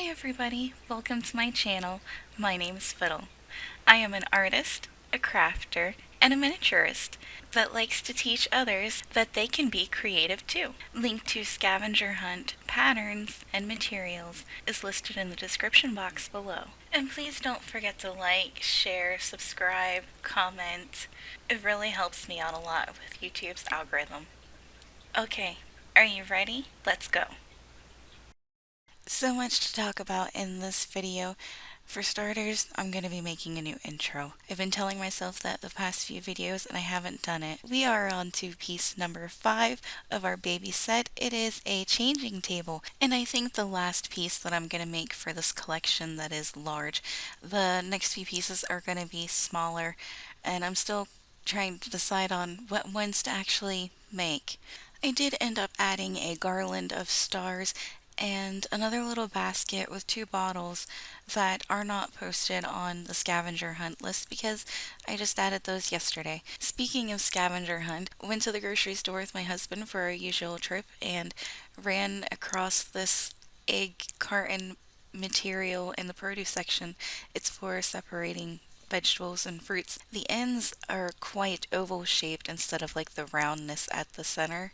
Hi everybody, welcome to my channel. My name is Fiddle. I am an artist, a crafter, and a miniaturist that likes to teach others that they can be creative too. Link to Scavenger Hunt, patterns, and materials is listed in the description box below. And please don't forget to like, share, subscribe, comment. It really helps me out a lot with YouTube's algorithm. Okay, are you ready? Let's go. So much to talk about in this video. For starters, I'm going to be making a new intro. I've been telling myself that the past few videos and I haven't done it. We are on to piece number 5 of our baby set. It is a changing table, and I think the last piece that I'm going to make for this collection that is large. The next few pieces are going to be smaller, and I'm still trying to decide on what ones to actually make. I did end up adding a garland of stars and another little basket with 2 bottles that are not posted on the scavenger hunt list because I just added those yesterday. Speaking of scavenger hunt, went to the grocery store with my husband for our usual trip and ran across this egg carton material in the produce section. It's for separating vegetables and fruits. The ends are quite oval shaped instead of like the roundness at the center,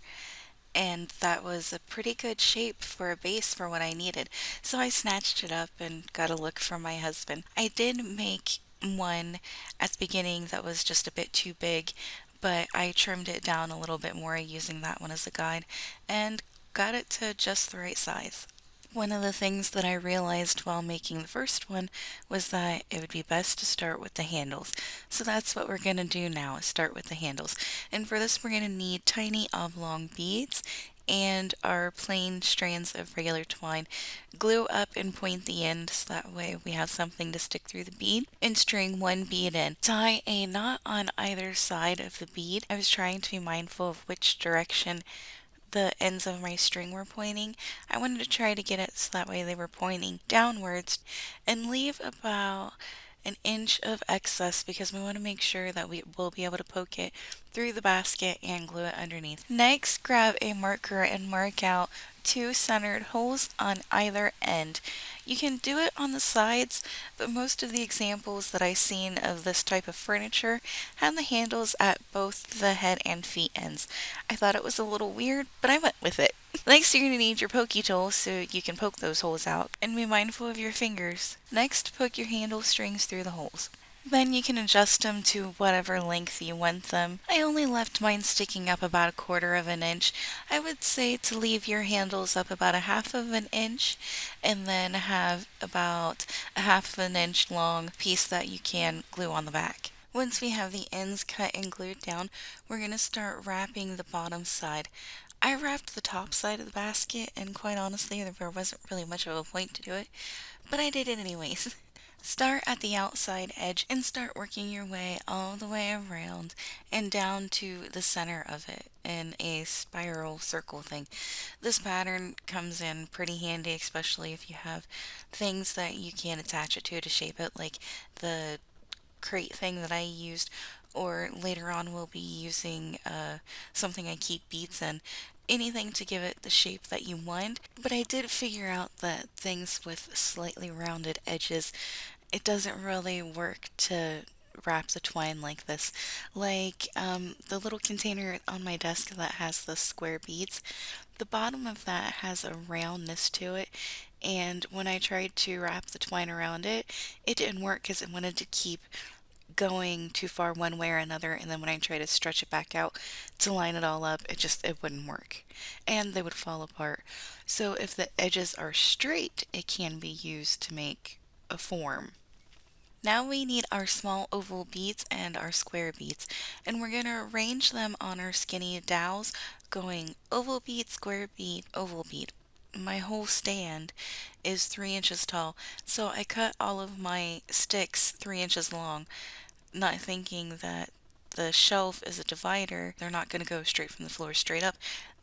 and that was a pretty good shape for a base for what I needed. So I snatched it up and got a look from my husband. I did make one at the beginning that was just a bit too big, but I trimmed it down a little bit more using that one as a guide and got it to just the right size. One of the things that I realized while making the first one was that it would be best to start with the handles. So that's what we're going to do now, is start with the handles. And for this we're going to need tiny oblong beads and our plain strands of regular twine. Glue up and point the end so that way we have something to stick through the bead, and string one bead in. Tie a knot on either side of the bead. I was trying to be mindful of which direction the ends of my string were pointing. I wanted to try to get it so that way they were pointing downwards, and leave about an inch of excess because we want to make sure that we will be able to poke it through the basket and glue it underneath. Next, grab a marker and mark out 2 centered holes on either end. You can do it on the sides, but most of the examples that I've seen of this type of furniture have the handles at both the head and feet ends. I thought it was a little weird, but I went with it. Next, you're going to need your pokey tool so you can poke those holes out, and be mindful of your fingers. Next, poke your handle strings through the holes. Then you can adjust them to whatever length you want them. I only left mine sticking up about a quarter of an inch. I would say to leave your handles up about a half of an inch, and then have about a half of an inch long piece that you can glue on the back. Once we have the ends cut and glued down, we're going to start wrapping the bottom side. I wrapped the top side of the basket, and quite honestly, there wasn't really much of a point to do it, but I did it anyways. Start at the outside edge and start working your way all the way around and down to the center of it in a spiral circle thing. This pattern comes in pretty handy, especially if you have things that you can attach it to shape it, like the crate thing that I used, or later on we'll be using something I keep beads in. Anything to give it the shape that you want, but I did figure out that things with slightly rounded edges, it doesn't really work to wrap the twine like this. Like the little container on my desk that has the square beads, the bottom of that has a roundness to it, and when I tried to wrap the twine around it, it didn't work because it wanted to keep going too far one way or another, and then when I try to stretch it back out to line it all up, it wouldn't work and they would fall apart. So if the edges are straight, it can be used to make a form. Now we need our small oval beads and our square beads, and we're going to arrange them on our skinny dowels, going oval bead, square bead, oval bead. My whole stand is 3 inches tall, so I cut all of my sticks 3 inches long, not thinking that the shelf is a divider. They're not going to go straight from the floor straight up.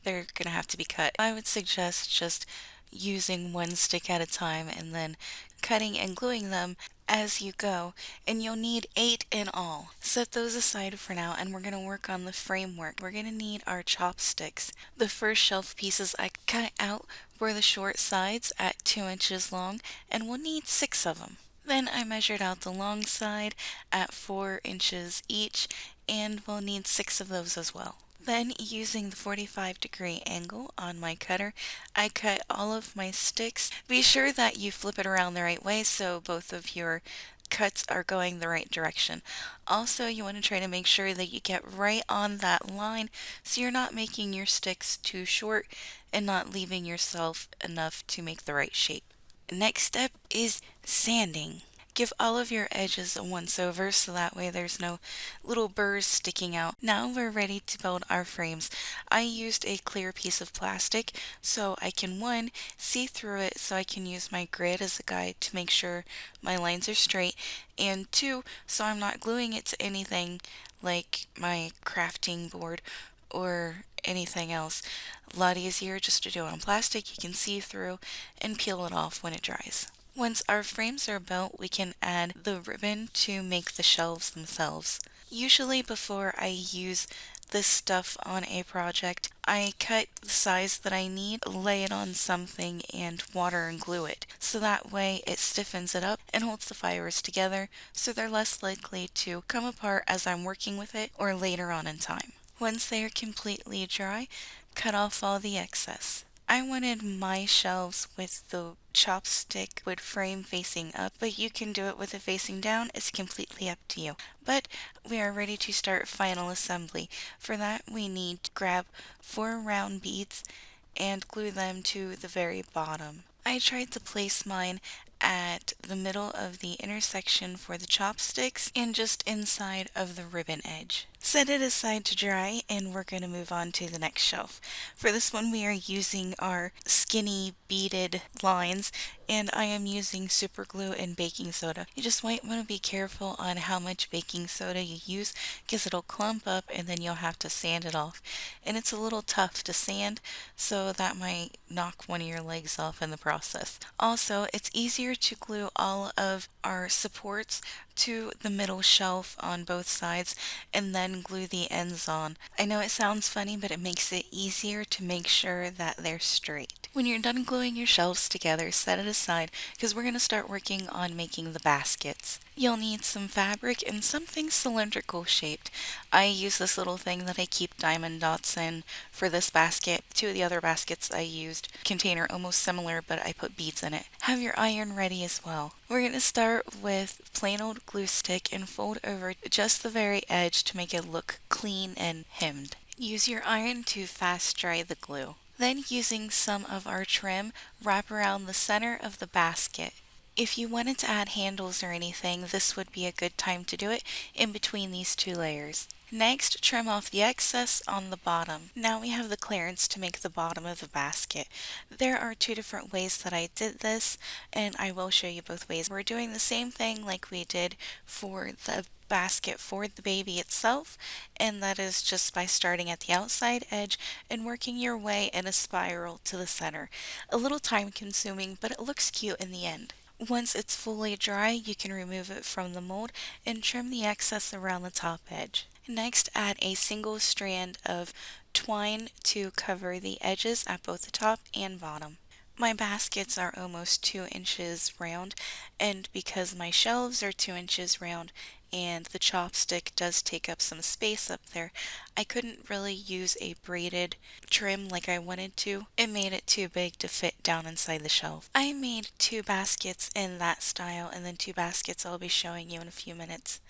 They're going to have to be cut. I would suggest just using one stick at a time and then cutting and gluing them as you go, and you'll need 8 in all. Set those aside for now, and we're going to work on the framework. We're going to need our chopsticks. The first shelf pieces I cut out were the short sides at 2 inches long, and we'll need 6 of them. Then I measured out the long side at 4 inches each, and we'll need 6 of those as well. Then, using the 45-degree angle on my cutter, I cut all of my sticks. Be sure that you flip it around the right way so both of your cuts are going the right direction. Also, you want to try to make sure that you get right on that line so you're not making your sticks too short and not leaving yourself enough to make the right shape. Next step is sanding. Give all of your edges a once over so that way there's no little burrs sticking out. Now we're ready to build our frames. I used a clear piece of plastic so I can, one, see through it so I can use my grid as a guide to make sure my lines are straight, and two, so I'm not gluing it to anything like my crafting board or anything else. A lot easier just to do it on plastic you can see through and peel it off when it dries. Once our frames are built, we can add the ribbon to make the shelves themselves. Usually before I use this stuff on a project, I cut the size that I need, lay it on something, and water and glue it. So that way it stiffens it up and holds the fibers together so they're less likely to come apart as I'm working with it or later on in time. Once they are completely dry, cut off all the excess. I wanted my shelves with the chopstick wood frame facing up, but you can do it with it facing down. It's completely up to you. But we are ready to start final assembly. For that, we need to grab 4 round beads and glue them to the very bottom. I tried to place mine at the middle of the intersection for the chopsticks and just inside of the ribbon edge. Set it aside to dry, and we're going to move on to the next shelf. For this one, we are using our skinny beaded lines, and I am using super glue and baking soda. You just might want to be careful on how much baking soda you use because it'll clump up and then you'll have to sand it off. And it's a little tough to sand, so that might knock one of your legs off in the process. Also, it's easier to glue all of our supports to the middle shelf on both sides and then glue the ends on. I know it sounds funny, but it makes it easier to make sure that they're straight. When you're done gluing your shelves together, set it aside because we're going to start working on making the baskets. You'll need some fabric and something cylindrical shaped. I use this little thing that I keep diamond dots in for this basket. 2 of the other baskets I used container almost similar, but I put beads in it. Have your iron ready as well. We're going to start with plain old glue stick and fold over just the very edge to make it look clean and hemmed. Use your iron to fast dry the glue. Then, using some of our trim, wrap around the center of the basket. If you wanted to add handles or anything, this would be a good time to do it in between these 2 layers. Next, trim off the excess on the bottom. Now we have the clearance to make the bottom of the basket. There are 2 different ways that I did this, and I will show you both ways. We're doing the same thing like we did for the basket for the baby itself, and that is just by starting at the outside edge and working your way in a spiral to the center. A little time consuming, but it looks cute in the end. Once it's fully dry, you can remove it from the mold and trim the excess around the top edge. Next, add a single strand of twine to cover the edges at both the top and bottom. My baskets are almost 2 inches round, and because my shelves are 2 inches round and the chopstick does take up some space up there, I couldn't really use a braided trim like I wanted to. It made it too big to fit down inside the shelf. I made 2 baskets in that style and then 2 baskets I'll be showing you in a few minutes.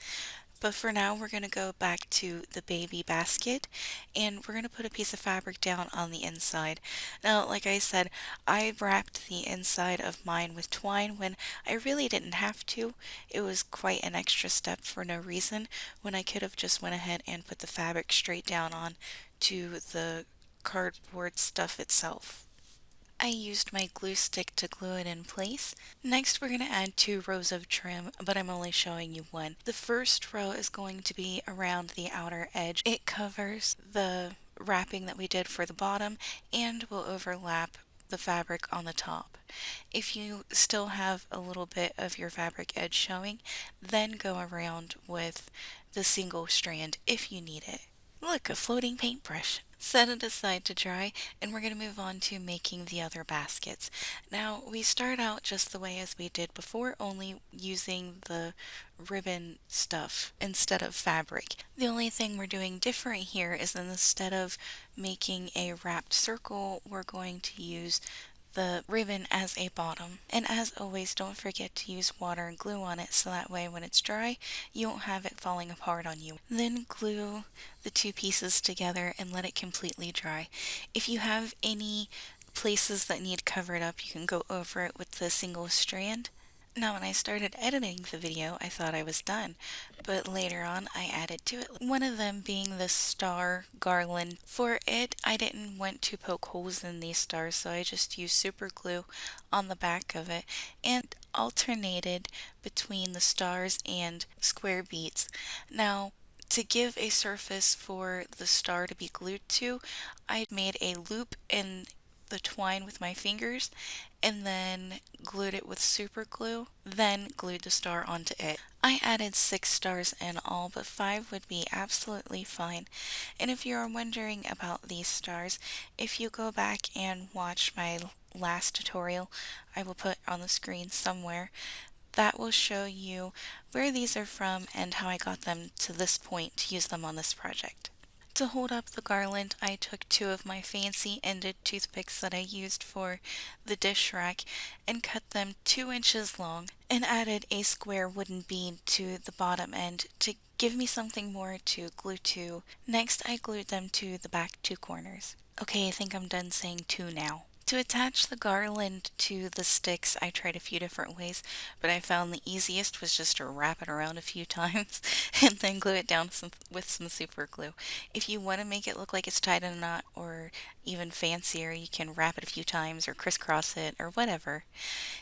But for now, we're going to go back to the baby basket and we're going to put a piece of fabric down on the inside. Now, like I said, I wrapped the inside of mine with twine when I really didn't have to. It was quite an extra step for no reason when I could have just went ahead and put the fabric straight down on to the cardboard stuff itself. I used my glue stick to glue it in place. Next, we're going to add 2 rows of trim, but I'm only showing you one. The first row is going to be around the outer edge. It covers the wrapping that we did for the bottom and will overlap the fabric on the top. If you still have a little bit of your fabric edge showing, then go around with the single strand if you need it. Look, a floating paintbrush. Set it aside to dry, and we're going to move on to making the other baskets. Now, we start out just the way as we did before, only using the ribbon stuff instead of fabric. The only thing we're doing different here is instead of making a wrapped circle, we're going to use the ribbon as a bottom. And as always, don't forget to use water and glue on it so that way when it's dry, you won't have it falling apart on you. Then glue the two pieces together and let it completely dry. If you have any places that need covered up, you can go over it with the single strand. Now, when I started editing the video, I thought I was done, but later on I added to it. One of them being the star garland. For it, I didn't want to poke holes in these stars, so I just used super glue on the back of it and alternated between the stars and square beads. Now, to give a surface for the star to be glued to, I made a loop in the twine with my fingers and then glued it with super glue, then glued the star onto it. I added 6 stars in all, but 5 would be absolutely fine. And if you're wondering about these stars, if you go back and watch my last tutorial, I will put on the screen somewhere, that will show you where these are from and how I got them to this point to use them on this project. To hold up the garland, I took 2 of my fancy ended toothpicks that I used for the dish rack and cut them 2 inches long and added a square wooden bead to the bottom end to give me something more to glue to. Next, I glued them to the back 2 corners. Okay, I think I'm done saying 2 now. To attach the garland to the sticks, I tried a few different ways, but I found the easiest was just to wrap it around a few times and then glue it down with some super glue. If you want to make it look like it's tied in a knot or even fancier, you can wrap it a few times or crisscross it or whatever.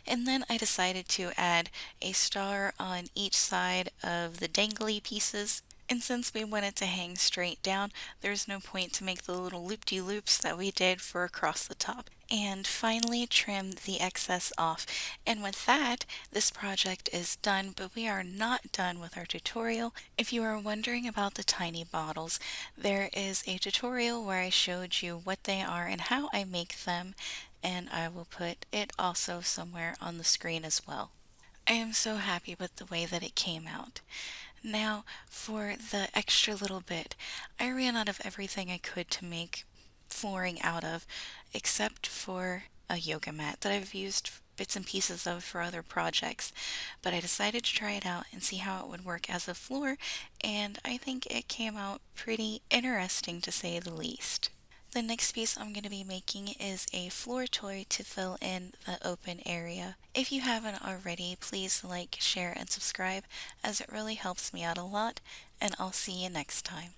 And then I decided to add a star on each side of the dangly pieces. And since we want it to hang straight down, there's no point to make the little loop-de-loops that we did for across the top. And finally trim the excess off. And with that, this project is done, but we are not done with our tutorial. If you are wondering about the tiny bottles, there is a tutorial where I showed you what they are and how I make them, and I will put it also somewhere on the screen as well. I am so happy with the way that it came out. Now, for the extra little bit, I ran out of everything I could to make flooring out of, except for a yoga mat that I've used bits and pieces of for other projects. But I decided to try it out and see how it would work as a floor, and I think it came out pretty interesting to say the least. The next piece I'm going to be making is a floor toy to fill in the open area. If you haven't already, please like, share, and subscribe as it really helps me out a lot, and I'll see you next time.